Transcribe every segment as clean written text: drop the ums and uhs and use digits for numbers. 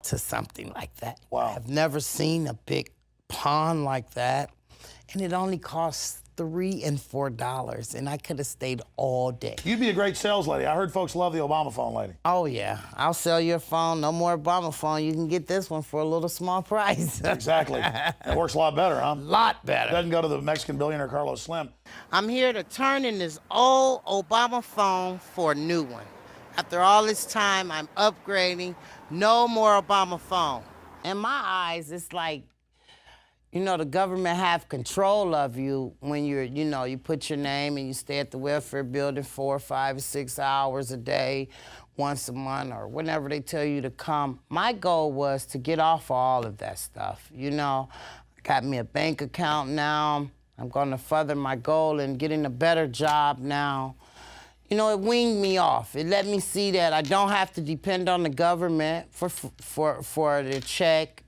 to something like that. Wow. I've never seen a big pond like that, and it only costs $3 and $4, and I could have stayed all day. You'd be a great sales lady. I heard folks love the Obama phone lady. Oh yeah, I'll sell your phone. No more Obama phone. You can get this one for a little small price. Exactly. It works a lot better, huh? Lot better. Doesn't go to the Mexican billionaire Carlos Slim. I'm here to turn in this old Obama phone for a new one. After all this time, I'm upgrading. No more Obama phone. In my eyes, it's like, you know, the government have control of you when you're, you know, you put your name and you stay at the welfare building 4, 5, 6 hours a day, once a month, or whenever they tell you to come. My goal was to get off all of that stuff, you know. Got me a bank account now. I'm gonna further my goal in getting a better job now. You know, it weaned me off. It let me see that I don't have to depend on the government for the check.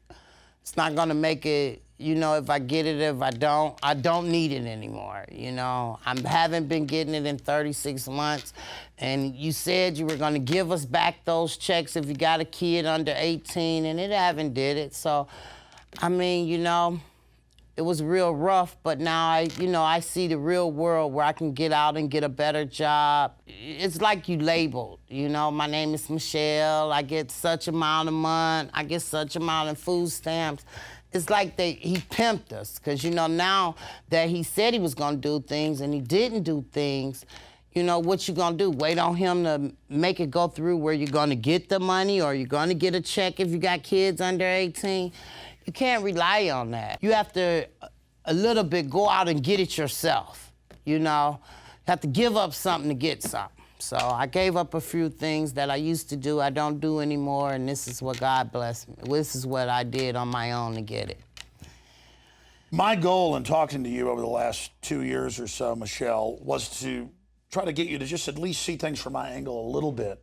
It's not gonna make it, you know, if I get it, if I don't need it anymore, you know. I haven't been getting it in 36 months, and you said you were gonna give us back those checks if you got a kid under 18, and it haven't did it. So, I mean, you know, it was real rough, but now I see the real world where I can get out and get a better job. It's like you labeled, you know, my name is Michelle, I get such amount a month, I get such amount of food stamps. It's like he pimped us, because, you know, now that he said he was gonna do things and he didn't do things, you know, what you gonna do? Wait on him to make it go through where you're gonna get the money, or you're gonna get a check if you got kids under 18? You can't rely on that. You have to, a little bit, go out and get it yourself, you know? You have to give up something to get something. So I gave up a few things that I used to do, I don't do anymore, and this is what God blessed me. This is what I did on my own to get it. My goal in talking to you over the last 2 years or so, Michelle, was to try to get you to just at least see things from my angle a little bit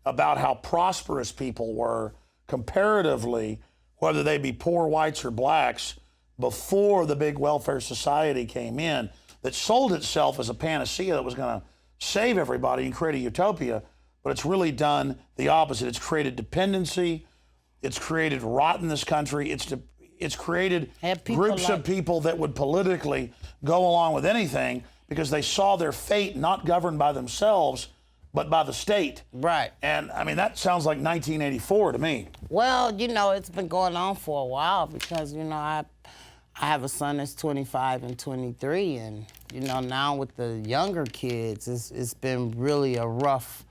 about how prosperous people were comparatively, whether they be poor whites or blacks, before the big welfare society came in that sold itself as a panacea that was going to save everybody and create a utopia, but it's really done the opposite. It's created dependency. It's created rot in this country. It's created groups of people that would politically go along with anything because they saw their fate not governed by themselves, but by the state. Right. And, I mean, that sounds like 1984 to me. Well, you know, it's been going on for a while because, you know, I have a son that's 25 and 23, and, you know, now with the younger kids, it's been really a rough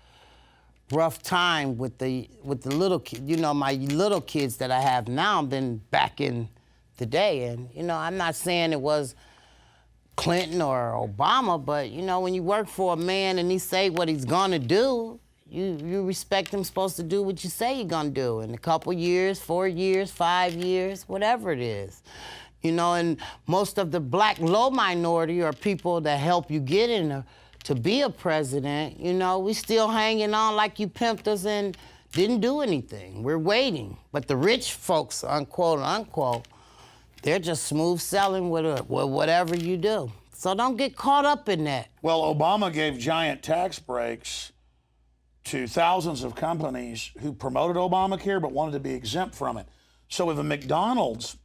time with the little kids. You know, my little kids that I have now been back in the day, and, you know, I'm not saying it was Clinton or Obama, but, you know, when you work for a man and he say what he's gonna do, you respect him supposed to do what you say you're gonna do in a couple years, 4 years, 5 years, whatever it is. You know, and most of the black low minority are people that help you get to be a president. You know, we still hanging on like you pimped us and didn't do anything. We're waiting. But the rich folks, unquote, unquote, they're just smooth selling with whatever you do. So don't get caught up in that. Well, Obama gave giant tax breaks to thousands of companies who promoted Obamacare but wanted to be exempt from it. So if a McDonald's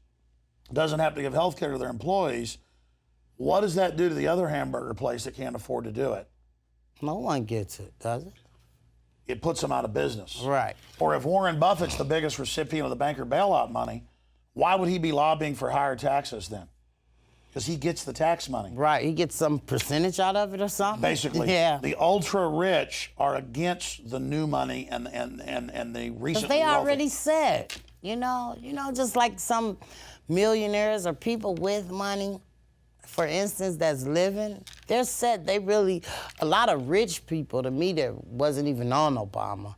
doesn't have to give health care to their employees, what does that do to the other hamburger place that can't afford to do it? No one gets it, does it? It puts them out of business. Right. Or if Warren Buffett's the biggest recipient of the banker bailout money, why would he be lobbying for higher taxes then? Because he gets the tax money. Right, he gets some percentage out of it or something? Basically, yeah. The ultra-rich are against the new money and the recently they wealthy. already said, you know, just like some millionaires or people with money, for instance, that's living, they're said a lot of rich people to me that wasn't even on Obama.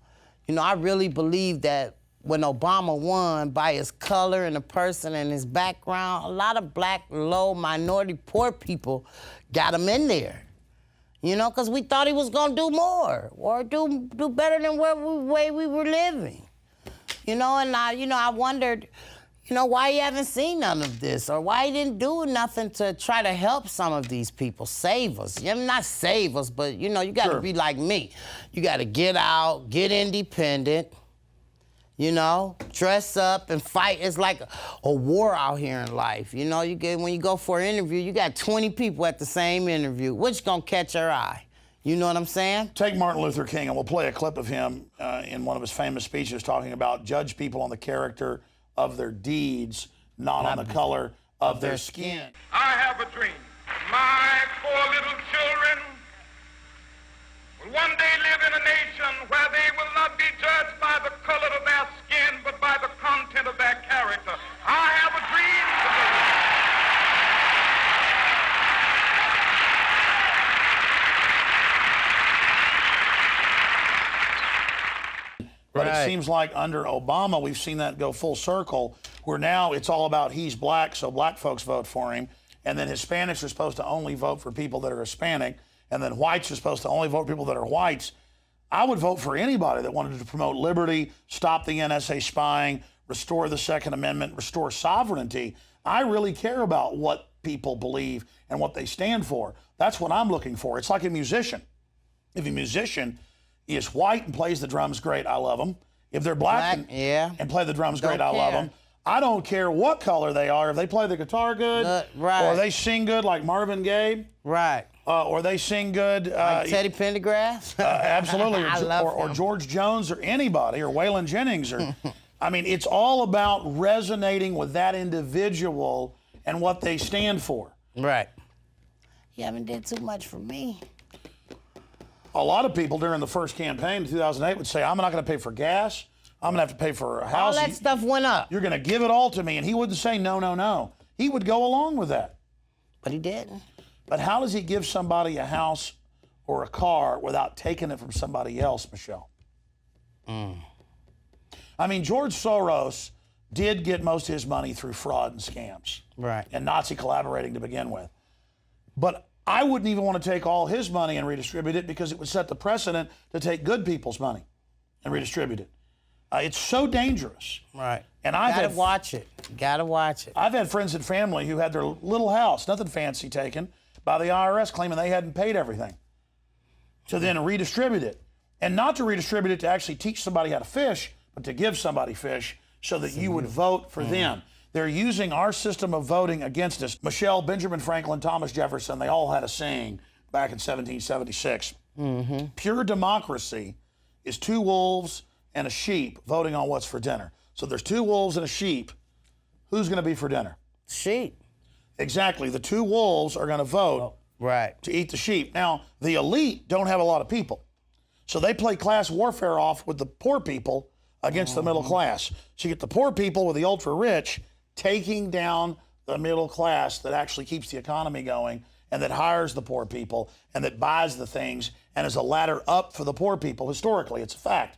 You know, I really believe that when Obama won, by his color and the person and his background, a lot of black, low, minority, poor people got him in there. You know, because we thought he was gonna do more or do better than the way we were living. You know, and I wondered, you know, why you haven't seen none of this, or why he didn't do nothing to try to help some of these people, save us. I mean, not save us, but, you know, you got to be like me. You got to get out, get independent, You know, dress up and fight. It's like a war out here in life. You know, when you go for an interview, you got 20 people at the same interview. Which gonna catch your eye? You know what I'm saying? Take Martin Luther King, and we'll play a clip of him in one of his famous speeches talking about judge people on the character of their deeds, not on the color of their skin. I have a dream. My 4 little children will one day live in a nation where they will not be judged by the color of their skin, but by the content of their character. I have a dream today. But it seems like under Obama, we've seen that go full circle, where now it's all about he's black, so black folks vote for him. And then Hispanics are supposed to only vote for people that are Hispanic. And then whites are supposed to only vote for people that are whites. I would vote for anybody that wanted to promote liberty, stop the NSA spying, restore the Second Amendment, restore sovereignty. I really care about what people believe and what they stand for. That's what I'm looking for. It's like a musician. If a musician is white and plays the drums great, I love them. If they're black and play the drums great, I love them. I don't care what color they are. If they play the guitar good, or they sing good like Marvin Gaye, or they sing good, like Teddy Pendergrass, absolutely, I love or George Jones, or anybody, or Waylon Jennings, or I mean, it's all about resonating with that individual and what they stand for. Right. You haven't did too much for me. A lot of people during the first campaign in 2008 would say, "I'm not going to pay for gas. I'm going to have to pay for a house." All that stuff went up. You're going to give it all to me. And he wouldn't say no, no, no. He would go along with that. But he didn't. But how does he give somebody a house or a car without taking it from somebody else, Michelle? I mean, George Soros did get most of his money through fraud and scams. Right. And Nazi collaborating to begin with. But I wouldn't even want to take all his money and redistribute it, because it would set the precedent to take good people's money and redistribute it. It's so dangerous. Right. And I've gotta watch it. Gotta watch it. I've had friends and family who had their little house, nothing fancy, taken by the IRS, claiming they hadn't paid everything, to then redistribute it. And not to redistribute it to actually teach somebody how to fish, but to give somebody fish so that you would vote for them. They're using our system of voting against us. Michelle, Benjamin Franklin, Thomas Jefferson, they all had a saying back in 1776. Pure democracy is 2 wolves and a sheep voting on what's for dinner. So there's 2 wolves and a sheep. Who's going to be for dinner? Sheep. Exactly. The 2 wolves are going to vote to eat the sheep. Now, the elite don't have a lot of people. So they play class warfare off with the poor people against the middle class. So you get the poor people with the ultra rich taking down the middle class that actually keeps the economy going, and that hires the poor people, and that buys the things, and is a ladder up for the poor people. Historically, it's a fact.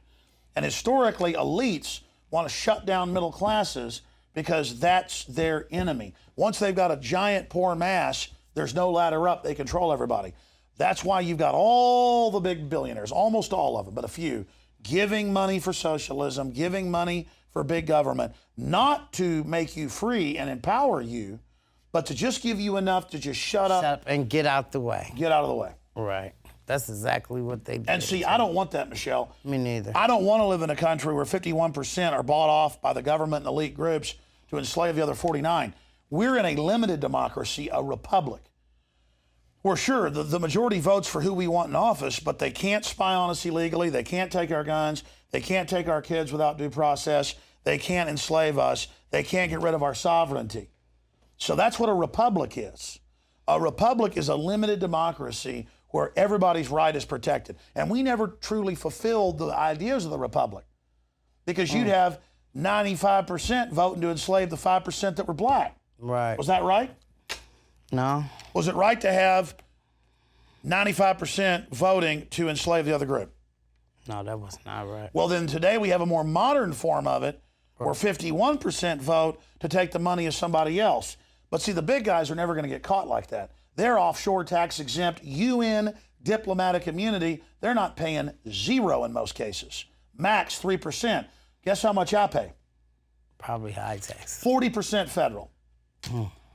And historically, elites want to shut down middle classes because that's their enemy. Once they've got a giant poor mass, there's no ladder up. They control everybody. That's why you've got all the big billionaires, almost all of them, but a few, giving money for socialism, giving money for big government, not to make you free and empower you, but to just give you enough to just shut up and get out the way. Get out of the way. Right. That's exactly what they did. And see, I don't want that, Michelle. Me neither. I don't want to live in a country where 51% are bought off by the government and elite groups to enslave the other 49. We're in a limited democracy, a republic. We're sure the majority votes for who we want in office, but they can't spy on us illegally. They can't take our guns. They can't take our kids without due process. They can't enslave us. They can't get rid of our sovereignty. So that's what a republic is. A republic is a limited democracy where everybody's right is protected. And we never truly fulfilled the ideas of the republic, because you'd have 95% voting to enslave the 5% that were black. Right. Was that right? No. Was it right to have 95% voting to enslave the other group? No, that was not right. Well, then today we have a more modern form of it where 51% vote to take the money of somebody else. But see, the big guys are never going to get caught like that. They're offshore tax exempt, UN diplomatic immunity. They're not paying zero in most cases. Max 3%. Guess how much I pay? Probably high tax. 40% federal.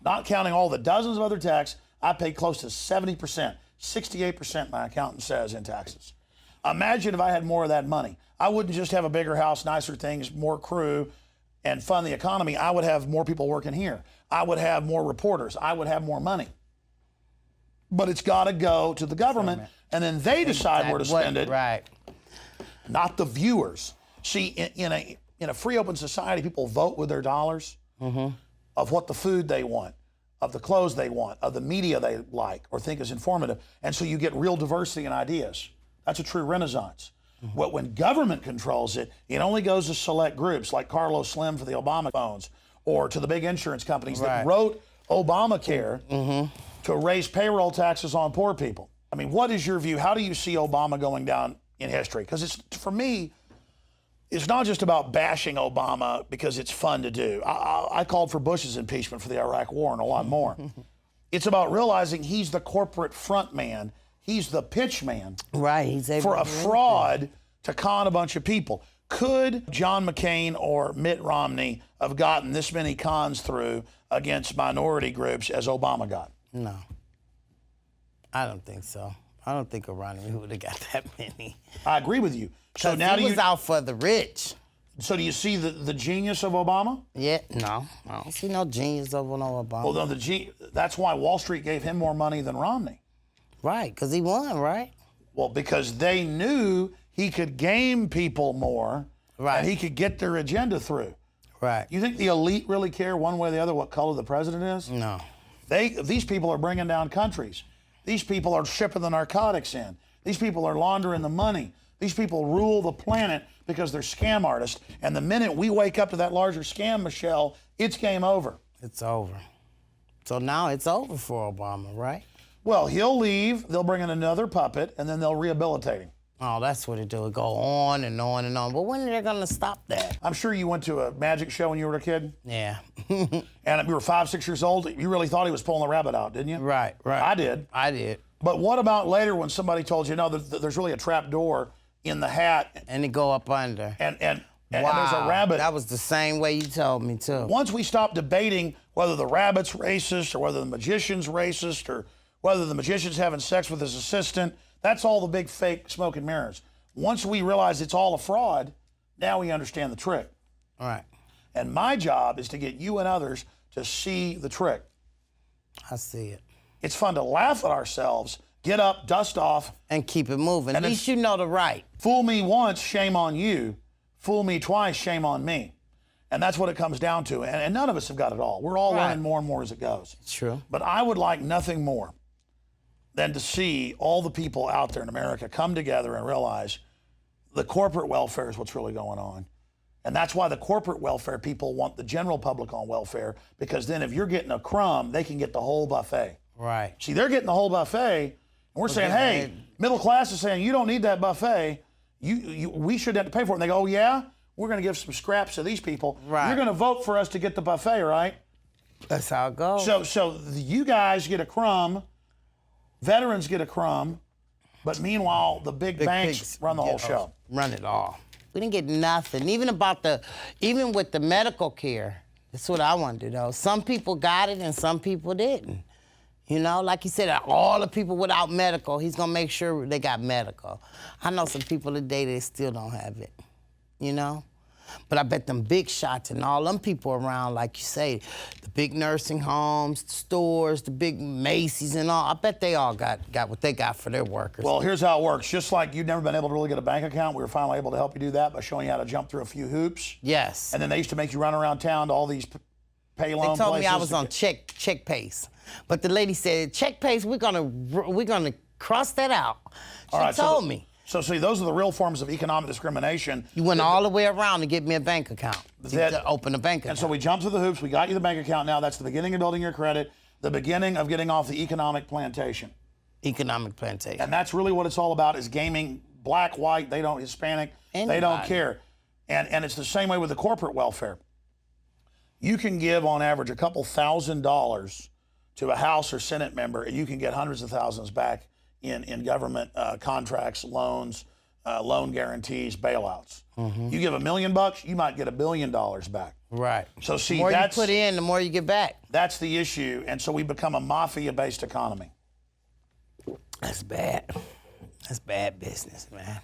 Not counting all the dozens of other tax, I pay close to 70%. 68%, my accountant says, in taxes. Imagine if I had more of that money. I wouldn't just have a bigger house, nicer things, more crew, and fund the economy. I would have more people working here. I would have more reporters. I would have more money. But it's got to go to the government, and then they decide where to spend it, Right. not the viewers. See, in a free, open society, people vote with their dollars of what the food they want, of the clothes they want, of the media they like or think is informative. And so you get real diversity in ideas. That's a true renaissance. But when government controls it, it only goes to select groups like Carlos Slim for the Obama phones, or to the big insurance companies that wrote Obamacare to raise payroll taxes on poor people. I mean, what is your view? How do you see Obama going down in history? Because it's, for me, it's not just about bashing Obama because it's fun to do. I called for Bush's impeachment for the Iraq War and a lot more. It's about realizing he's the corporate front man. He's the pitch man. Right. He's able for a to fraud to con a bunch of people. Could John McCain or Mitt Romney have gotten this many cons through against minority groups as Obama got? No. I don't think so. I don't think Romney would have got that many. I agree with you. So now he was out for the rich. So do you see the genius of Obama? Yeah, no. I don't see no genius of no Obama. Well, no, that's why Wall Street gave him more money than Romney. Right, because he won, right? Well, because they knew he could game people more, right, and he could get their agenda through. Right. You think the elite really care one way or the other what color the president is? No. These people are bringing down countries. These people are shipping the narcotics in. These people are laundering the money. These people rule the planet because they're scam artists. And the minute we wake up to that larger scam, Michelle, it's game over. It's over. So now it's over for Obama, right? Well, he'll leave, they'll bring in another puppet, and then they'll rehabilitate him. Oh, that's what it do. It go on and on and on. But when are they going to stop that? I'm sure you went to a magic show when you were a kid. Yeah. And you were 5, 6 years old. You really thought he was pulling the rabbit out, didn't you? Right. I did. I did. But what about later when somebody told you, no, there's really a trap door in the hat. And it go up under. And wow. there's a rabbit. That was the same way you told me, too. Once we stopped debating whether the rabbit's racist or whether the magician's racist or whether the magician's having sex with his assistant, that's all the big fake smoke and mirrors. Once we realize it's all a fraud, now we understand the trick. All right. And my job is to get you and others to see the trick. I see it. It's fun to laugh at ourselves, get up, dust off. And keep it moving. At least you know the right. Fool me once, shame on you. Fool me twice, shame on me. And that's what it comes down to. And none of us have got it all. We're all learning more and more as it goes. It's true. But I would like nothing more than to see all the people out there in America come together and realize the corporate welfare is what's really going on. And that's why the corporate welfare people want the general public on welfare, because then if you're getting a crumb, they can get the whole buffet. Right. See, they're getting the whole buffet, and we're saying, hey, middle class is saying, you don't need that buffet. We should have to pay for it. And they go, oh, yeah? We're going to give some scraps to these people. Right. You're going to vote for us to get the buffet, right? That's how it goes. So you guys get a crumb, veterans get a crumb, but meanwhile, the big banks run the whole show. Run it all. We didn't get nothing. Even with the medical care, that's what I wanted to know. Some people got it and some people didn't. You know, like you said, all the people without medical, he's gonna make sure they got medical. I know some people today, they still don't have it, you know? But I bet them big shots and all them people around, like you say, the big nursing homes, the stores, the big Macy's and all, I bet they all got what they got for their workers. Well, here's how it works. Just like you've never been able to really get a bank account, we were finally able to help you do that by showing you how to jump through a few hoops. Yes. And then they used to make you run around town to all these pay loan places. They told me I was on check pace. But the lady said, check pace, we're gonna cross that out. She told me. So see, those are the real forms of economic discrimination. You went all the way around to get me a bank account, to open a bank account. And so we jumped through the hoops, we got you the bank account now. That's the beginning of building your credit, the beginning of getting off the economic plantation. Economic plantation. And that's really what it's all about, is gaming black, white, Hispanic, They don't care. And it's the same way with the corporate welfare. You can give on average a couple $1,000s to a House or Senate member, and you can get hundreds of thousands back in government contracts, loans, loan guarantees, bailouts. Mm-hmm. You give $1 million, you might get $1 billion back. Right. So see, the more you put in, the more you get back. That's the issue, and so we become a mafia-based economy. That's bad. That's bad business, man.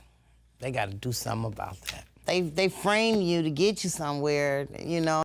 They got to do something about that. They frame you to get you somewhere, you know.